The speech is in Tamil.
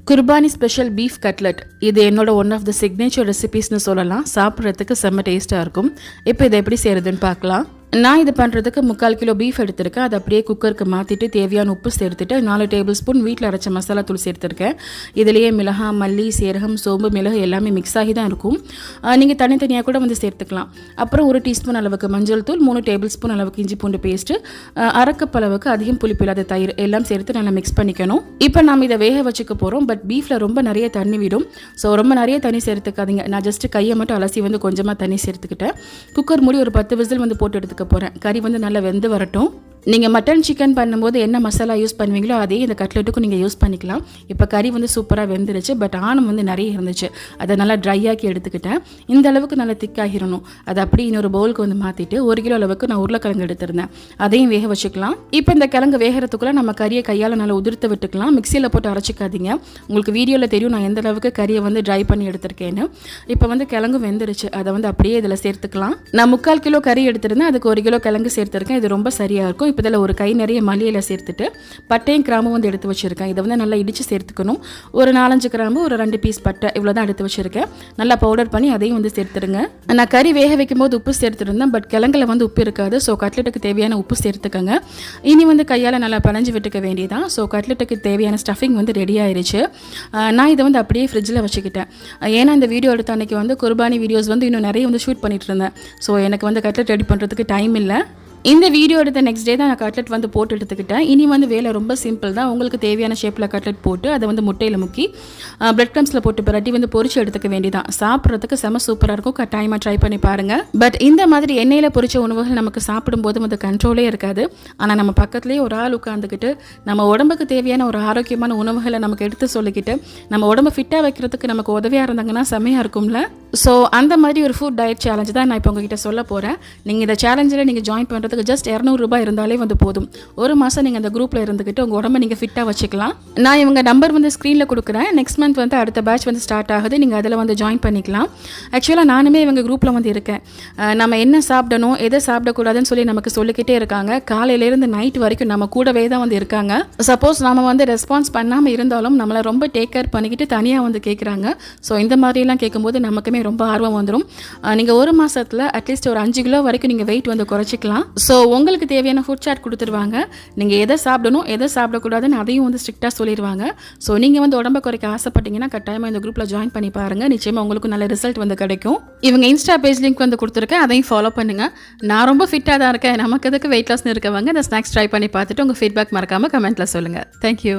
குர்பானி ஸ்பெஷல் பீஃப் கட்லெட் இது என்னோட ஒன் ஆஃப் த சிக்னேச்சர் ரெசிபீஸ்னு சொல்லலாம். சாப்பிட்றதுக்கு செம்ம டேஸ்ட்டாக இருக்கும். இப்போ இதை எப்படி செய்கிறதுன்னு பார்க்கலாம். நான் இது பண்ணுறதுக்கு 3/4 கிலோ பீஃப் எடுத்திருக்கேன். அதை அப்படியே குக்கருக்கு மாற்றிட்டு தேவையான உப்பு சேர்த்துட்டு 4 டேபிள் ஸ்பூன் வீட்டில் அரைச்ச மசாலா தூள் சேர்த்துருக்கேன். இதுலேயே மிளகாய், மல்லி, சீரகம், சோம்பு, மிளகு எல்லாமே மிக்ஸ் ஆகி தான் இருக்கும். நீங்கள் தனித்தனியாக கூட வந்து சேர்த்துக்கலாம். அப்புறம் 1 டீஸ்பூன் அளவுக்கு மஞ்சள் தூள், 3 டேபிள் ஸ்பூன் அளவுக்கு இஞ்சி பூண்டு பேஸ்ட்டு, 1/2 கப் அளவுக்கு அதிகம் புளிப்பில்லாத தயிர் எல்லாம் சேர்த்து நல்லா மிக்ஸ் பண்ணிக்கணும். இப்போ நம்ம இதை வேக வச்சுக்க போகிறோம். பட் பீஃபில் ரொம்ப நிறைய தண்ணி விடும். ஸோ ரொம்ப நிறைய தண்ணி சேர்த்துக்காதீங்க. நான் ஜஸ்ட்டு கையை மட்டும் அலசி வந்து கொஞ்சமாக தண்ணி சேர்த்துக்கிட்டேன். குக்கர் மூடி ஒரு 10 விசில் வந்து போட்டு எடுத்துக்க போகிறேன். கறி வந்து நல்லா வெந்து வரட்டும். நீங்கள் மட்டன் சிக்கன் பண்ணும்போது என்ன மசாலா யூஸ் பண்ணுவீங்களோ அதே இந்த கட்லெட்டுக்கும் நீங்கள் யூஸ் பண்ணிக்கலாம். இப்போ கறி வந்து சூப்பராக வெந்துருச்சு. பட் ஆணம் வந்து நிறைய இருந்துச்சு. அதை நல்லா ட்ரை ஆக்கி எடுத்துக்கிட்டேன். இந்த அளவுக்கு நல்லா திக்காகிடணும். அதை அப்படி இன்னொரு பவுலுக்கு வந்து மாற்றிட்டு 1 கிலோ அளவுக்கு நான் உருளைக்கிழங்கு எடுத்திருந்தேன். அதையும் வேக வச்சுக்கலாம். இப்போ இந்த கிழங்கு வேகிறதுக்குள்ளே நம்ம கறியை கையால் நல்லா உதிர்த்து விட்டுக்கலாம். மிக்சியில் போட்டு அரைச்சிக்காதீங்க. உங்களுக்கு வீடியோவில் தெரியும் நான் எந்த அளவுக்கு கறியை வந்து ட்ரை பண்ணி எடுத்திருக்கேன்னு. இப்போ வந்து கிழங்கு வெந்துருச்சு. அதை வந்து அப்படியே இதில் சேர்த்துக்கலாம். நான் 3/4 கிலோ கறி எடுத்திருந்தேன். அதுக்கு 1 கிலோ கிழங்கு சேர்த்துருக்கேன். இது ரொம்ப சரியாக இருக்கும். இப்போ இதில் ஒரு கை நிறைய மல்லியில சேர்த்துட்டு பட்டையும் கிராம்பும் வந்து எடுத்து வச்சிருக்கேன். இதை வந்து நல்லா இடித்து சேர்த்துக்கணும். ஒரு 4-5 கிராம்பு, ஒரு 2 பீஸ் பட்டை இவ்வளோ தான் எடுத்து வச்சிருக்கேன். நல்லா பவுடர் பண்ணி அதையும் வந்து சேர்த்துருங்க. நான் கறி வேக வைக்கும் போது உப்பு சேர்த்துருந்தேன். பட் கிழங்குல வந்து உப்பு இருக்காது. ஸோ கட்லெட்டுக்கு தேவையான உப்பு சேர்த்துக்கங்க. இனி வந்து கையால் நல்லா பனஞ்சு விட்டுக்க வேண்டியதான். ஸோ கட்லெட்டுக்கு தேவையான ஸ்டஃபிங் வந்து ரெடி ஆயிடுச்சு. நான் இதை வந்து அப்படியே ஃப்ரிட்ஜில் வச்சுக்கிட்டேன். ஏன்னா இந்த வீடியோ எடுத்த அன்னைக்கு வந்து குர்பானி வீடியோஸ் வந்து இன்னும் நிறைய வந்து ஷூட் பண்ணிட்டு இருந்தேன். ஸோ எனக்கு வந்து கட்லெட் ரெடி பண்ணுறதுக்கு டைம் இல்லை. இந்த வீடியோ எடுத்த நெக்ஸ்ட் டே தான் நான் கட்லெட் வந்து போட்டு எடுத்துக்கிட்டேன். இனி வந்து வேலை ரொம்ப சிம்பிள் தான். உங்களுக்கு தேவையான ஷேப்பில் கட்லெட் போட்டு அதை வந்து முட்டையில் முக்கி பிரெட் க்ரம்ஸில் போட்டு பிரட்டி வந்து பொரிச்சு எடுத்துக்க வேண்டியதான். சாப்பிட்றதுக்கு செம சூப்பராக இருக்கும். கட்டாயமாக ட்ரை பண்ணி பாருங்கள். பட் இந்த மாதிரி எண்ணெயில் பொரிச்ச உணவுகள் நமக்கு சாப்பிடும்போது வந்து கண்ட்ரோலே இருக்காது. ஆனால் நம்ம பக்கத்துலேயே ஒரு ஆள் உட்காந்துக்கிட்டு நம்ம உடம்புக்கு தேவையான ஒரு ஆரோக்கியமான உணவுகளை நமக்கு எடுத்து சொல்லிக்கிட்டு நம்ம உடம்பு ஃபிட்டாக வைக்கிறதுக்கு நமக்கு உதவியாக இருந்தாங்கன்னா செம்மையாக இருக்கும்ல. ஸோ அந்த மாதிரி ஒரு ஃபுட் டயட் சேலஞ்ச் தான் நான் இப்போ உங்ககிட்ட சொல்ல போகிறேன். நீங்கள் இந்த சேலஞ்சில் நீங்கள் ஜாயின் பண்ணுறது ஜஸ்ட் 200 ரூபாய் இருந்தாலே வந்து போதும். ஒரு மாதம் நீங்கள் அந்த குரூப்பில் இருந்துக்கிட்டு உங்கள் உடம்பை நீங்கள் ஃபிட்டாக வச்சுக்கலாம். நான் இவங்க நம்பர் வந்து ஸ்க்ரீனில் கொடுக்குறேன். நெக்ஸ்ட் மந்த் வந்து அடுத்த பேட்ச் வந்து ஸ்டார்ட் ஆகுது. நீங்கள் அதில் வந்து ஜாயின் பண்ணிக்கலாம். ஆக்சுவலாக நானுமே இவங்க குரூப்பில் வந்து இருக்கேன். நம்ம என்ன சாப்பிடணும், எதை சாப்பிடக்கூடாதுன்னு சொல்லி நமக்கு சொல்லிக்கிட்டே இருக்காங்க. காலையிலேருந்து நைட் வரைக்கும் நம்ம கூடவே தான் வந்து இருக்காங்க. சப்போஸ் நம்ம வந்து ரெஸ்பான்ஸ் பண்ணாமல் இருந்தாலும் நம்மளை ரொம்ப டேக் கேர் பண்ணிக்கிட்டு தனியாக வந்து கேட்குறாங்க. ஸோ இந்த மாதிரிலாம் கேட்கும்போது நமக்குமே ரொம்ப ஆர்வம் வந்துடும். நீங்கள் ஒரு மாதத்தில் அட்லீஸ்ட் ஒரு 5 கிலோ வரைக்கும் நீங்கள் வெயிட் வந்து குறைச்சிக்கலாம். ஸோ உங்களுக்கு தேவையான ஃபுட் சார்ட் கொடுத்துருவாங்க. நீங்கள் எதை சாப்பிடணும், எதை சாப்பிடக்கூடாதுன்னு அதையும் வந்து ஸ்ட்ரிக்டாக சொல்லிடுவாங்க. ஸோ நீங்கள் வந்து உடம்பை குறைக்க ஆசைப்பட்டீங்கன்னா கட்டாயமாக இந்த குரூப்பில் ஜாயின் பண்ணி பாருங்கள். நிச்சயமாக உங்களுக்கு நல்ல ரிசல்ட் வந்து கிடைக்கும். இவங்க இன்ஸ்டா பேஜ் லிங்க் வந்து கொடுத்துருக்கேன். அதையும் ஃபாலோ பண்ணுங்கள். நான் ரொம்ப ஃபிட்டாக தான் இருக்கேன். நமக்கு எதுக்கு வெயிட் லாஸ்னு இருக்கவங்க இந்த ஸ்நாக்ஸ் ட்ரை பண்ணி பார்த்துட்டு உங்கள் ஃபீட்பேக் மறக்காமல் கமெண்ட்டில் சொல்லுங்கள். தேங்க்யூ.